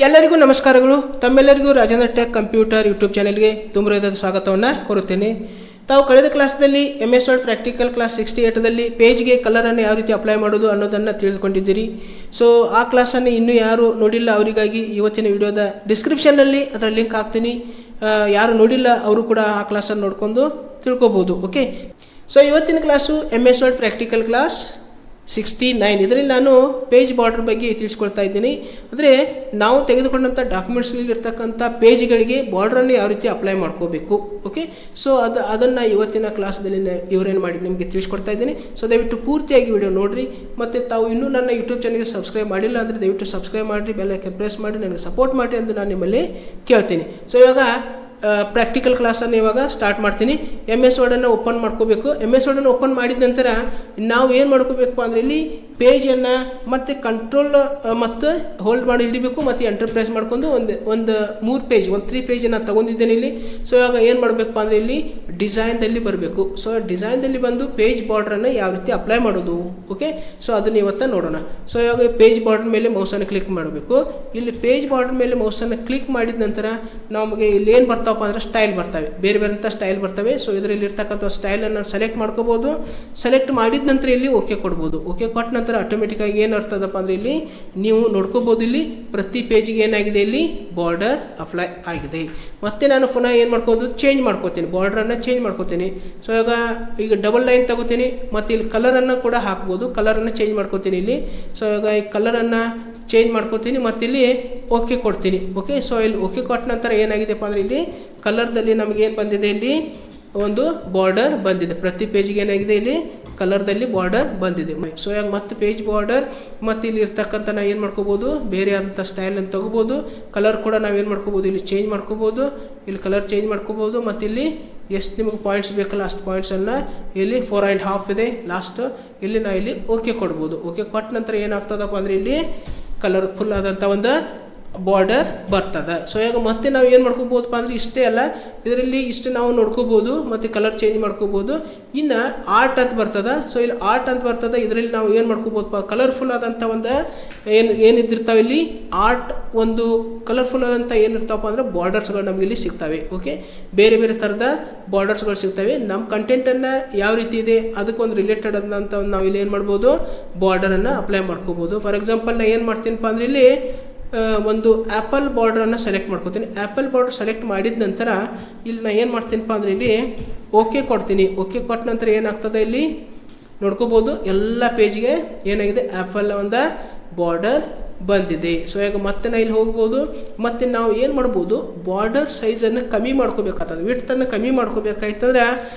ಎಲ್ಲರಿಗೂ ನಮಸ್ಕಾರಗಳು. ತಮ್ಮೆಲ್ಲರಿಗೂ ರಾಜೇಂದ್ರ ಟೆಕ್ ಕಂಪ್ಯೂಟರ್ ಯೂಟ್ಯೂಬ್ ಚಾನೆಲ್ಗೆ ತುಂಬ ಸ್ವಾಗತವನ್ನು ಕೋರುತ್ತೇನೆ. ತಾವು ಕಳೆದ ಕ್ಲಾಸ್ದಲ್ಲಿ MS ವರ್ಡ್ ಪ್ರಾಕ್ಟಿಕಲ್ ಕ್ಲಾಸ್ 68ದಲ್ಲಿ ಪೇಜ್ಗೆ ಕಲರನ್ನು ಯಾವ ರೀತಿ ಅಪ್ಲೈ ಮಾಡೋದು ಅನ್ನೋದನ್ನು ತಿಳಿದುಕೊಂಡಿದ್ದೀರಿ. ಸೊ ಆ ಕ್ಲಾಸನ್ನು ಇನ್ನೂ ಯಾರು ನೋಡಿಲ್ಲ ಅವರಿಗಾಗಿ ಇವತ್ತಿನ ವಿಡಿಯೋದ ಡಿಸ್ಕ್ರಿಪ್ಷನ್ನಲ್ಲಿ ಅದರ ಲಿಂಕ್ ಹಾಕ್ತೀನಿ. ಯಾರು ನೋಡಿಲ್ಲ ಅವರು ಕೂಡ ಆ ಕ್ಲಾಸನ್ನು ನೋಡ್ಕೊಂಡು ತಿಳ್ಕೊಬೋದು. ಓಕೆ, ಸೊ ಇವತ್ತಿನ class MS word practical class 69. ಇದರಲ್ಲಿ ನಾನು ಪೇಜ್ ಬಾರ್ಡರ್ ಬಗ್ಗೆ ತಿಳಿಸ್ಕೊಳ್ತಾ ಇದ್ದೀನಿ. ಅಂದರೆ ನಾವು ತೆಗೆದುಕೊಂಡಂಥ ಡಾಕ್ಯುಮೆಂಟ್ಸ್ನಲ್ಲಿ ಇರ್ತಕ್ಕಂಥ ಪೇಜ್ಗಳಿಗೆ ಬಾರ್ಡ್ರನ್ನು ಯಾವ ರೀತಿ ಅಪ್ಲೈ ಮಾಡ್ಕೋಬೇಕು. ಓಕೆ, ಸೊ ಅದನ್ನು ಇವತ್ತಿನ ಕ್ಲಾಸ್ದಲ್ಲಿ ಇವರೇನು ಮಾಡಿ ನಿಮಗೆ ತಿಳಿಸ್ಕೊಡ್ತಾ ಇದ್ದೀನಿ. ಸೊ ದಯವಿಟ್ಟು ಪೂರ್ತಿಯಾಗಿ ವಿಡಿಯೋ ನೋಡಿರಿ. ಮತ್ತು ತಾವು ಇನ್ನೂ ನನ್ನ ಯೂಟ್ಯೂಬ್ ಚಾನಲ್ಗೆ ಸಬ್ಸ್ಕ್ರೈಬ್ ಮಾಡಿಲ್ಲ ಅಂದರೆ ದಯವಿಟ್ಟು ಸಬ್ಸ್ಕ್ರೈಬ್ ಮಾಡಿರಿ, ಬೆಲ್ ಐಕಾನ್ ಪ್ರೆಸ್ ಮಾಡಿ ನನಗೆ ಸಪೋರ್ಟ್ ಮಾಡಿರಿ ಎಂದು ನಾನು ನಿಮ್ಮಲ್ಲಿ ಕೇಳ್ತೀನಿ. ಸೊ ಇವಾಗ ಪ್ರಾಕ್ಟಿಕಲ್ ಕ್ಲಾಸನ್ನು ಇವಾಗ ಸ್ಟಾರ್ಟ್ ಮಾಡ್ತೀನಿ. MS ವರ್ಡನ್ನು ಓಪನ್ ಮಾಡ್ಕೋಬೇಕು. MS ವರ್ಡನ್ನು ಓಪನ್ ಮಾಡಿದ ನಂತರ ನಾವು ಏನು ಮಾಡ್ಕೋಬೇಕು ಅಂದರೆ ಇಲ್ಲಿ ಪೇಜನ್ನು ಮತ್ತು ಕಂಟ್ರೋಲ್ ಮತ್ತು ಹೋಲ್ಡ್ ಮಾಡಿ ಹಿಡಿಬೇಕು ಮತ್ತು ಎಂಟರ್ ಪ್ರೆಸ್ ಮಾಡ್ಕೊಂಡು ಒಂದು 3 ಪೇಜನ್ನು ತೊಗೊಂಡಿದ್ದೇನೆ ಇಲ್ಲಿ. ಸೊ ಇವಾಗ ಏನು ಮಾಡಬೇಕಪ್ಪ ಅಂದರೆ ಇಲ್ಲಿ ಡಿಸೈನ್ದಲ್ಲಿ ಬರಬೇಕು. ಸೊ ಡಿಸೈನ್ದಲ್ಲಿ ಬಂದು ಪೇಜ್ ಬಾರ್ಡ್ರನ್ನು ಯಾವ ರೀತಿ ಅಪ್ಲೈ ಮಾಡೋದು. ಓಕೆ, ಸೊ ಅದನ್ನು ಇವತ್ತು ನೋಡೋಣ. ಸೊ ಇವಾಗ ಪೇಜ್ ಬಾರ್ಡರ್ ಮೇಲೆ ಮೌಸನ್ನು ಕ್ಲಿಕ್ ಮಾಡಬೇಕು. ಇಲ್ಲಿ ಪೇಜ್ ಬಾರ್ಡರ್ ಮೇಲೆ ಮೌಸನ್ನು ಕ್ಲಿಕ್ ಮಾಡಿದ ನಂತರ ನಮಗೆ ಇಲ್ಲಿ ಏನು ಬರ್ತಾವಪ್ಪ ಅಂದರೆ ಸ್ಟೈಲ್ ಬರ್ತವೆ, ಬೇರೆ ಬೇರೆಂಥ ಸ್ಟೈಲ್ ಬರ್ತವೆ. ಸೊ ಇದರಲ್ಲಿ ಇರ್ತಕ್ಕಂಥ ಸ್ಟೈಲನ್ನು ಸೆಲೆಕ್ಟ್ ಮಾಡ್ಕೋಬೋದು. ಸೆಲೆಕ್ಟ್ ಮಾಡಿದ ನಂತರ ಇಲ್ಲಿ ಓಕೆ ಕೊಡ್ಬೋದು. ಓಕೆ ಕೊಟ್ಟ ನಂತರ ಆಟೋಮೆಟಿಕ್ಕಾಗಿ ಏನು ಅರ್ಥದಪ್ಪ ಅಂದರೆ ಇಲ್ಲಿ ನೀವು ನೋಡ್ಕೋಬೋದು, ಇಲ್ಲಿ ಪ್ರತಿ ಪೇಜಿಗೆ ಏನಾಗಿದೆ, ಇಲ್ಲಿ ಬಾರ್ಡರ್ ಅಪ್ಲೈ ಆಗಿದೆ. ಮತ್ತು ನಾನು ಪುನಃ ಏನು ಮಾಡ್ಕೋದು, ಚೇಂಜ್ ಮಾಡ್ಕೋತೀನಿ, ಬಾರ್ಡ್ರನ್ನು ಚೇಂಜ್ ಮಾಡ್ಕೋತೀನಿ. ಸೊ ಈಗ ಡಬಲ್ ಲೈನ್ ತಗೋತೀನಿ ಮತ್ತು ಇಲ್ಲಿ ಕಲರನ್ನು ಕೂಡ ಹಾಕ್ಬೋದು. ಕಲರನ್ನು ಚೇಂಜ್ ಮಾಡ್ಕೋತೀನಿ ಇಲ್ಲಿ. ಸೊ ಇವಾಗ ಈ ಕಲರನ್ನು ಚೇಂಜ್ ಮಾಡ್ಕೋತೀನಿ ಮತ್ತು ಇಲ್ಲಿ ಓಕೆ ಕೊಡ್ತೀನಿ. ಓಕೆ, ಸೊ ಇಲ್ಲಿ ಓಕೆ ಕೊಟ್ಟ ನಂತರ ಏನಾಗಿದೆಪ್ಪ ಅಂದರೆ ಇಲ್ಲಿ ಕಲರ್ದಲ್ಲಿ ನಮಗೇನು ಬಂದಿದೆ, ಇಲ್ಲಿ ಒಂದು ಬಾರ್ಡರ್ ಬಂದಿದೆ. ಪ್ರತಿ ಪೇಜಿಗೆ ಏನಾಗಿದೆ, ಇಲ್ಲಿ ಕಲರ್ದಲ್ಲಿ ಬಾರ್ಡರ್ ಬಂದಿದೆ. ಸೊ ಇವಾಗ ಮತ್ತೆ ಪೇಜ್ ಬಾರ್ಡರ್ ಮತ್ತು ಇಲ್ಲಿ ಇರ್ತಕ್ಕಂಥ ನಾವು ಏನು ಮಾಡ್ಕೋಬೋದು, ಬೇರೆ ಆದಂಥ ಸ್ಟೈಲನ್ನು ತೊಗೋಬೋದು. ಕಲರ್ ಕೂಡ ನಾವೇನು ಮಾಡ್ಕೋಬೋದು, ಇಲ್ಲಿ ಚೇಂಜ್ ಮಾಡ್ಕೋಬೋದು. ಇಲ್ಲಿ ಕಲರ್ ಚೇಂಜ್ ಮಾಡ್ಕೋಬೋದು ಮತ್ತು ಇಲ್ಲಿ ಎಷ್ಟು ನಿಮಗೆ ಪಾಯಿಂಟ್ಸ್ ಬೇಕಲ್ಲ ಅಷ್ಟು ಪಾಯಿಂಟ್ಸನ್ನು ಇಲ್ಲಿ 4.5 ಇದೆ ಲಾಸ್ಟ್. ಇಲ್ಲಿ ನಾವು ಇಲ್ಲಿ ಓಕೆ ಕೊಡ್ಬೋದು. ಓಕೆ ಕೊಟ್ಟ ನಂತರ ಏನಾಗ್ತದಪ್ಪ ಅಂದರೆ ಇಲ್ಲಿ ಕಲರ್ಫುಲ್ ಆದಂಥ ಒಂದು ಬಾರ್ಡರ್ ಬರ್ತದೆ. ಸೊ ಈಗ ಮತ್ತೆ ನಾವು ಏನು ಮಾಡ್ಕೋಬೋದಪ್ಪ ಅಂದರೆ ಇಷ್ಟೇ ಅಲ್ಲ, ಇದರಲ್ಲಿ ಇಷ್ಟು ನಾವು ನೋಡ್ಕೋಬೋದು ಮತ್ತು ಕಲರ್ ಚೇಂಜ್ ಮಾಡ್ಕೋಬೋದು. ಇನ್ನು ಆರ್ಟ್ ಅಂತ ಬರ್ತದೆ. ಸೊ ಇಲ್ಲಿ ಆರ್ಟ್ ಅಂತ ಬರ್ತದೆ. ಇದರಲ್ಲಿ ನಾವು ಏನು ಮಾಡ್ಕೋಬೋದಪ್ಪ, ಕಲರ್ಫುಲ್ ಆದಂಥ ಒಂದು ಏನಿದ್ದಿರ್ತಾವೆ ಇಲ್ಲಿ ಆರ್ಟ್, ಒಂದು ಕಲರ್ಫುಲ್ ಆದಂಥ ಏನಿರ್ತಾವಪ್ಪ ಅಂದರೆ ಬಾರ್ಡರ್ಸ್ಗಳು ನಮಗೆ ಇಲ್ಲಿ ಸಿಗ್ತವೆ. ಓಕೆ, ಬೇರೆ ಬೇರೆ ಥರದ ಬಾರ್ಡರ್ಸ್ಗಳು ಸಿಗ್ತವೆ. ನಮ್ಮ ಕಂಟೆಂಟನ್ನು ಯಾವ ರೀತಿ ಇದೆ ಅದಕ್ಕೆ ಒಂದು ರಿಲೇಟೆಡ್ ಆದಂಥ ನಾವು ಇಲ್ಲಿ ಏನು ಮಾಡ್ಬೋದು, ಬಾರ್ಡರನ್ನು ಅಪ್ಲೈ ಮಾಡ್ಕೋಬೋದು. ಫಾರ್ ಎಕ್ಸಾಂಪಲ್ ನಾನು ಏನು ಮಾಡ್ತೀನಪ್ಪ ಅಂದರೆ ಇಲ್ಲಿ ಒಂದು ಆ್ಯಪಲ್ ಬಾರ್ಡ್ರನ್ನು ಸೆಲೆಕ್ಟ್ ಮಾಡ್ಕೊತೀನಿ. ಆ್ಯಪಲ್ ಬಾರ್ಡ್ರ್ ಸೆಲೆಕ್ಟ್ ಮಾಡಿದ ನಂತರ ಇಲ್ಲಿ ನಾನು ಏನು ಮಾಡ್ತೀನಪ್ಪ ಅಂದರೆ ಇಲ್ಲಿ ಓಕೆ ಕೊಡ್ತೀನಿ. ಓಕೆ ಕೊಟ್ಟ ನಂತರ ಏನಾಗ್ತದೆ, ಇಲ್ಲಿ ನೋಡ್ಕೋಬೋದು ಎಲ್ಲ ಪೇಜಿಗೆ ಏನಾಗಿದೆ, ಆ್ಯಪಲ್ ಒಂದು ಬಾರ್ಡರ್ ಬಂದಿದೆ. ಸೊ ಈಗ ಮತ್ತೆ ನಾವು ಇಲ್ಲಿ ಹೋಗ್ಬೋದು ಮತ್ತು ನಾವು ಏನು ಮಾಡ್ಬೋದು, ಬಾರ್ಡರ್ ಸೈಜನ್ನು ಕಮ್ಮಿ ಮಾಡ್ಕೋಬೇಕಾಗ್ತದೆ. ವಿಡ್ತನ್ನು ಕಮ್ಮಿ ಮಾಡ್ಕೋಬೇಕಾಯ್ತಂದ್ರೆ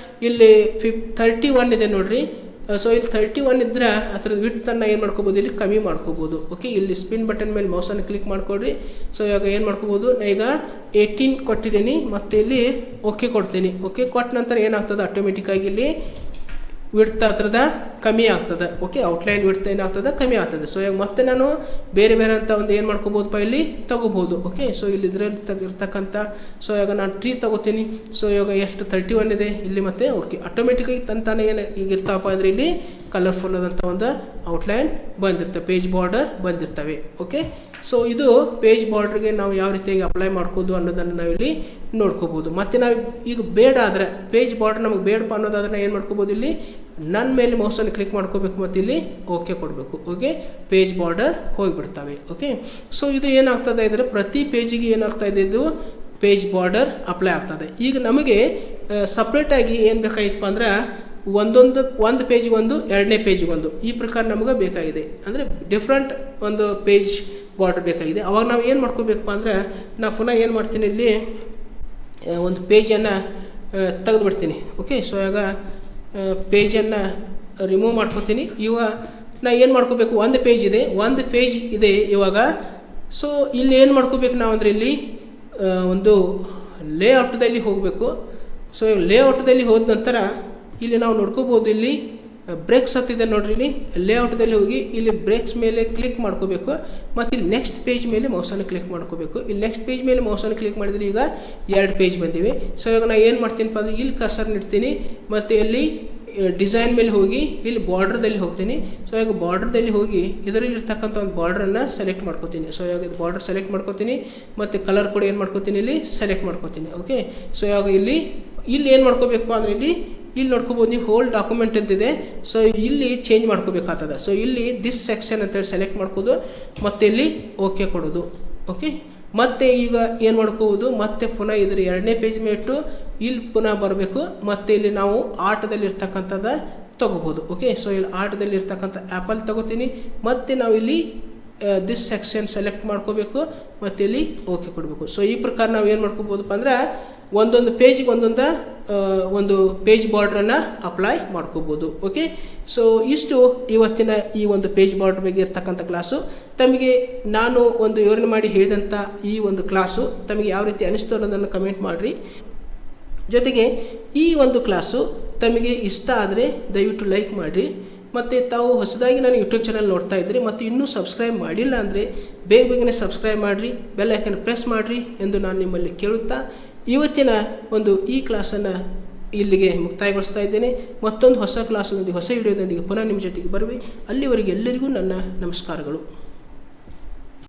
ಇಲ್ಲಿ 31 ಇದೆ ನೋಡಿರಿ. ಸೊ ಇಲ್ಲಿ 31 ಇದ್ದರೆ ಅದರ ವಿಡ್ತನ್ನು ಏನು ಮಾಡ್ಕೋಬೋದು, ಇಲ್ಲಿ ಕಮ್ಮಿ ಮಾಡ್ಕೋಬೋದು. ಓಕೆ, ಇಲ್ಲಿ ಸ್ಪಿನ್ ಬಟನ್ ಮೇಲೆ ಮೌಸನ್ನು ಕ್ಲಿಕ್ ಮಾಡ್ಕೊಡ್ರಿ. ಸೊ ಇವಾಗ ಏನು ಮಾಡ್ಕೋಬೋದು, ನಾನು ಈಗ 18 ಕೊಟ್ಟಿದ್ದೀನಿ ಮತ್ತು ಇಲ್ಲಿ ಓಕೆ ಕೊಡ್ತೀನಿ. ಓಕೆ ಕೊಟ್ಟ ನಂತರ ಏನಾಗ್ತದೆ, ಆಟೋಮೆಟಿಕ್ಕಾಗಿ ಇಲ್ಲಿ ವಿಡ್ತ್ ಹತ್ರದ ಕಮ್ಮಿ ಆಗ್ತದೆ. ಓಕೆ, ಔಟ್ಲೈನ್ ವಿಡ್ತ್ ಏನಾಗ್ತದೆ, ಕಮ್ಮಿ ಆಗ್ತದೆ. ಸೊ ಇವಾಗ ಮತ್ತೆ ನಾನು ಬೇರೆ ಬೇರೆ ಅಂತ ಒಂದು ಏನು ಮಾಡ್ಕೋಬೋದಪ್ಪ, ಇಲ್ಲಿ ತೊಗೋಬೋದು. ಓಕೆ, ಸೊ ಇಲ್ಲಿ ಇದರಲ್ಲಿ ಇರ್ತಕ್ಕಂಥ ಸೊ ಇವಾಗ ನಾನು ಟ್ರೀ ತೊಗೋತೀನಿ. ಸೊ ಇವಾಗ ಎಷ್ಟು 31 ಇದೆ ಇಲ್ಲಿ ಮತ್ತೆ ಓಕೆ ಆಟೋಮೆಟಿಕ್ಕಾಗಿ ತಂತಾನೆ ಏನು ಈಗ ಇರ್ತಾವಪ್ಪ ಅಂದರೆ ಇಲ್ಲಿ ಕಲರ್ಫುಲ್ ಆದಂಥ ಒಂದು ಔಟ್ಲೈನ್ ಬಂದಿರ್ತವೆ, ಪೇಜ್ ಬಾರ್ಡರ್ ಬಂದಿರ್ತವೆ. ಓಕೆ, ಸೊ ಇದು ಪೇಜ್ ಬಾರ್ಡ್ರಿಗೆ ನಾವು ಯಾವ ರೀತಿಯಾಗಿ ಅಪ್ಲೈ ಮಾಡ್ಕೋದು ಅನ್ನೋದನ್ನು ನಾವಿಲ್ಲಿ ನೋಡ್ಕೋಬೋದು. ಮತ್ತು ನಾವು ಈಗ ಬೇಡ ಆದರೆ ಪೇಜ್ ಬಾರ್ಡರ್ ನಮಗೆ ಬೇಡಪ್ಪ ಅನ್ನೋದಾದ್ರೆ ನಾವು ಏನು ಮಾಡ್ಕೋಬೋದು, ಇಲ್ಲಿ ನನ್ನ ಮೇಲೆ ಮೌಸನ್ನು ಕ್ಲಿಕ್ ಮಾಡ್ಕೋಬೇಕು ಮತ್ತು ಇಲ್ಲಿ ಓಕೆ ಕೊಡಬೇಕು. ಓಕೆ, ಪೇಜ್ ಬಾರ್ಡರ್ ಹೋಗಿಬಿಡ್ತವೆ. ಓಕೆ, ಸೊ ಇದು ಏನಾಗ್ತದೆ ಇದ್ದರೆ ಪ್ರತಿ ಪೇಜಿಗೆ ಏನಾಗ್ತಾ ಇದೆ, ಇದು ಪೇಜ್ ಬಾರ್ಡರ್ ಅಪ್ಲೈ ಆಗ್ತದೆ. ಈಗ ನಮಗೆ ಸಪ್ರೇಟಾಗಿ ಏನು ಬೇಕಾಗಿತ್ತಪ್ಪ ಅಂದ್ರೆ ಒಂದು ಪೇಜಿಗೆ ಒಂದು, ಎರಡನೇ ಪೇಜಿಗೆ ಒಂದು, ಈ ಪ್ರಕಾರ ನಮಗೆ ಬೇಕಾಗಿದೆ. ಅಂದರೆ ಡಿಫ್ರೆಂಟ್ ಒಂದು ಪೇಜ್ ಬಾರ್ಡರ್ ಬೇಕಾಗಿದೆ. ಅವಾಗ ನಾವು ಏನು ಮಾಡ್ಕೋಬೇಕಪ್ಪ ಅಂದರೆ ನಾನು ಪುನಃ ಏನು ಮಾಡ್ತೀನಿ, ಇಲ್ಲಿ ಒಂದು ಪೇಜನ್ನು ತೆಗೆದುಬಿಡ್ತೀನಿ. ಓಕೆ, ಸೊ ಇವಾಗ ಪೇಜನ್ನು ರಿಮೂವ್ ಮಾಡ್ಕೊತೀನಿ. ಇವಾಗ ನಾನು ಏನು ಮಾಡ್ಕೋಬೇಕು, ಒಂದು ಪೇಜ್ ಇದೆ ಇವಾಗ. ಸೊ ಇಲ್ಲಿ ಏನು ಮಾಡ್ಕೋಬೇಕು ನಾವು ಅಂದರೆ ಇಲ್ಲಿ ಒಂದು ಲೇಔಟ್ದಲ್ಲಿ ಹೋಗಬೇಕು. ಸೊ ಲೇಔಟ್ದಲ್ಲಿ ಹೋದ ನಂತರ ಇಲ್ಲಿ ನಾವು ನೋಡ್ಕೋಬೋದು, ಇಲ್ಲಿ ಬ್ರೇಕ್ಸ್ ಹತ್ತಿದೆ ನೋಡ್ರಿ. ಇಲ್ಲಿ ಲೇಔಟ್ದಲ್ಲಿ ಹೋಗಿ ಇಲ್ಲಿ ಬ್ರೇಕ್ಸ್ ಮೇಲೆ ಕ್ಲಿಕ್ ಮಾಡ್ಕೋಬೇಕು ಮತ್ತು ಇಲ್ಲಿ ನೆಕ್ಸ್ಟ್ ಪೇಜ್ ಮೇಲೆ ಮೌಸನ್ನು ಕ್ಲಿಕ್ ಮಾಡ್ಕೋಬೇಕು. ಇಲ್ಲಿ ನೆಕ್ಸ್ಟ್ ಪೇಜ್ ಮೇಲೆ ಮೌಸನ್ನು ಕ್ಲಿಕ್ ಮಾಡಿದರೆ ಈಗ 2 ಪೇಜ್ ಬಂದಿವೆ. ಸೊ ಇವಾಗ ನಾನು ಏನು ಮಾಡ್ತೀನಪ್ಪ ಅಂದರೆ ಇಲ್ಲಿ ಕರ್ಸರ್ ಇಡ್ತೀನಿ ಮತ್ತು ಇಲ್ಲಿ ಡಿಸೈನ್ ಮೇಲೆ ಹೋಗಿ ಇಲ್ಲಿ ಬಾರ್ಡ್ರದಲ್ಲಿ ಹೋಗ್ತೀನಿ. ಸೊ ಇವಾಗ ಬಾರ್ಡ್ರದಲ್ಲಿ ಹೋಗಿ ಇದರಲ್ಲಿ ಇರ್ತಕ್ಕಂಥ ಒಂದು ಬಾರ್ಡ್ರನ್ನು ಸೆಲೆಕ್ಟ್ ಮಾಡ್ಕೋತೀನಿ. ಸೊ ಇವಾಗ ಇದು ಬಾರ್ಡರ್ ಸೆಲೆಕ್ಟ್ ಮಾಡ್ಕೋತೀನಿ ಮತ್ತು ಕಲರ್ ಕೂಡ ಏನು ಮಾಡ್ಕೋತೀನಿ ಇಲ್ಲಿ ಸೆಲೆಕ್ಟ್ ಮಾಡ್ಕೋತೀನಿ. ಓಕೆ, ಸೊ ಇವಾಗ ಇಲ್ಲಿ ಏನು ಮಾಡ್ಕೋಬೇಕಪ್ಪ ಅಂದರೆ ಇಲ್ಲಿ ನೋಡ್ಕೋಬೋದು ನೀವು ಹೋಲ್ ಡಾಕ್ಯುಮೆಂಟ್ ಅಂತಿದೆ. ಸೊ ಇಲ್ಲಿ ಚೇಂಜ್ ಮಾಡ್ಕೋಬೇಕಾಗ್ತದೆ. ಸೊ ಇಲ್ಲಿ ದಿಸ್ ಸೆಕ್ಷನ್ ಅಂತೇಳಿ ಸೆಲೆಕ್ಟ್ ಮಾಡ್ಕೋದು ಮತ್ತು ಇಲ್ಲಿ ಓಕೆ ಕೊಡೋದು. ಓಕೆ, ಮತ್ತೆ ಈಗ ಏನು ಮಾಡ್ಕೋಬೋದು, ಮತ್ತೆ ಪುನಃ ಇದ್ರ 2ನೇ ಪೇಜ್ ಮೇಟು ಇಲ್ಲಿ ಪುನಃ ಬರಬೇಕು. ಮತ್ತು ಇಲ್ಲಿ ನಾವು ಆಟದಲ್ಲಿ ಇರ್ತಕ್ಕಂಥದ್ದು ತೊಗೋಬೋದು. ಓಕೆ, ಸೊ ಇಲ್ಲಿ ಆಟದಲ್ಲಿ ಇರ್ತಕ್ಕಂಥ ಆ್ಯಪಲ್ ತೊಗೋತೀನಿ. ಮತ್ತು ನಾವು ಇಲ್ಲಿ ದಿಸ್ ಸೆಕ್ಷನ್ ಸೆಲೆಕ್ಟ್ ಮಾಡ್ಕೋಬೇಕು ಮತ್ತು ಇಲ್ಲಿ ಓಕೆ ಕೊಡಬೇಕು. ಸೊ ಈ ಪ್ರಕಾರ ನಾವು ಏನು ಮಾಡ್ಕೋಬೋದಪ್ಪ ಅಂದ್ರೆ ಒಂದೊಂದು ಪೇಜಿಗೆ ಒಂದು ಪೇಜ್ ಬಾರ್ಡ್ರನ್ನು ಅಪ್ಲೈ ಮಾಡ್ಕೋಬೋದು. ಓಕೆ, ಸೊ ಇಷ್ಟು ಇವತ್ತಿನ ಈ ಒಂದು ಪೇಜ್ ಬಾರ್ಡ್ರ್ ಬಗ್ಗೆ ಇರ್ತಕ್ಕಂಥ ಕ್ಲಾಸು. ತಮಗೆ ನಾನು ಒಂದು ವಿವರಣೆ ಮಾಡಿ ಹೇಳಿದಂಥ ಈ ಒಂದು ಕ್ಲಾಸು ತಮಗೆ ಯಾವ ರೀತಿ ಅನಿಸ್ತು ಅನ್ನೋದನ್ನು ಕಮೆಂಟ್ ಮಾಡಿರಿ. ಜೊತೆಗೆ ಈ ಒಂದು ಕ್ಲಾಸು ತಮಗೆ ಇಷ್ಟ ಆದರೆ ದಯವಿಟ್ಟು ಲೈಕ್ ಮಾಡಿರಿ. ಮತ್ತು ತಾವು ಹೊಸದಾಗಿ ನಾನು ಯೂಟ್ಯೂಬ್ ಚಾನಲ್ ನೋಡ್ತಾ ಇದ್ರಿ ಮತ್ತು ಇನ್ನೂ ಸಬ್ಸ್ಕ್ರೈಬ್ ಮಾಡಿಲ್ಲ ಅಂದರೆ ಬೇಗನೆ ಸಬ್ಸ್ಕ್ರೈಬ್ ಮಾಡಿರಿ, ಬೆಲ್ ಐಕನ್ ಪ್ರೆಸ್ ಮಾಡಿರಿ ಎಂದು ನಾನು ನಿಮ್ಮಲ್ಲಿ ಕೇಳುತ್ತಾ ಇವತ್ತಿನ ಈ ಕ್ಲಾಸನ್ನು ಇಲ್ಲಿಗೆ ಮುಕ್ತಾಯಗೊಳಿಸ್ತಾ ಇದ್ದೇನೆ. ಮತ್ತೊಂದು ಹೊಸ ಕ್ಲಾಸ್ನೊಂದಿಗೆ ಹೊಸ ವಿಡಿಯೋದೊಂದಿಗೆ ಪುನಃ ನಿಮ್ಮ ಜೊತೆಗೆ ಬರುವೆ. ಅಲ್ಲಿವರೆಗೆ ಎಲ್ಲರಿಗೂ ನನ್ನ ನಮಸ್ಕಾರಗಳು.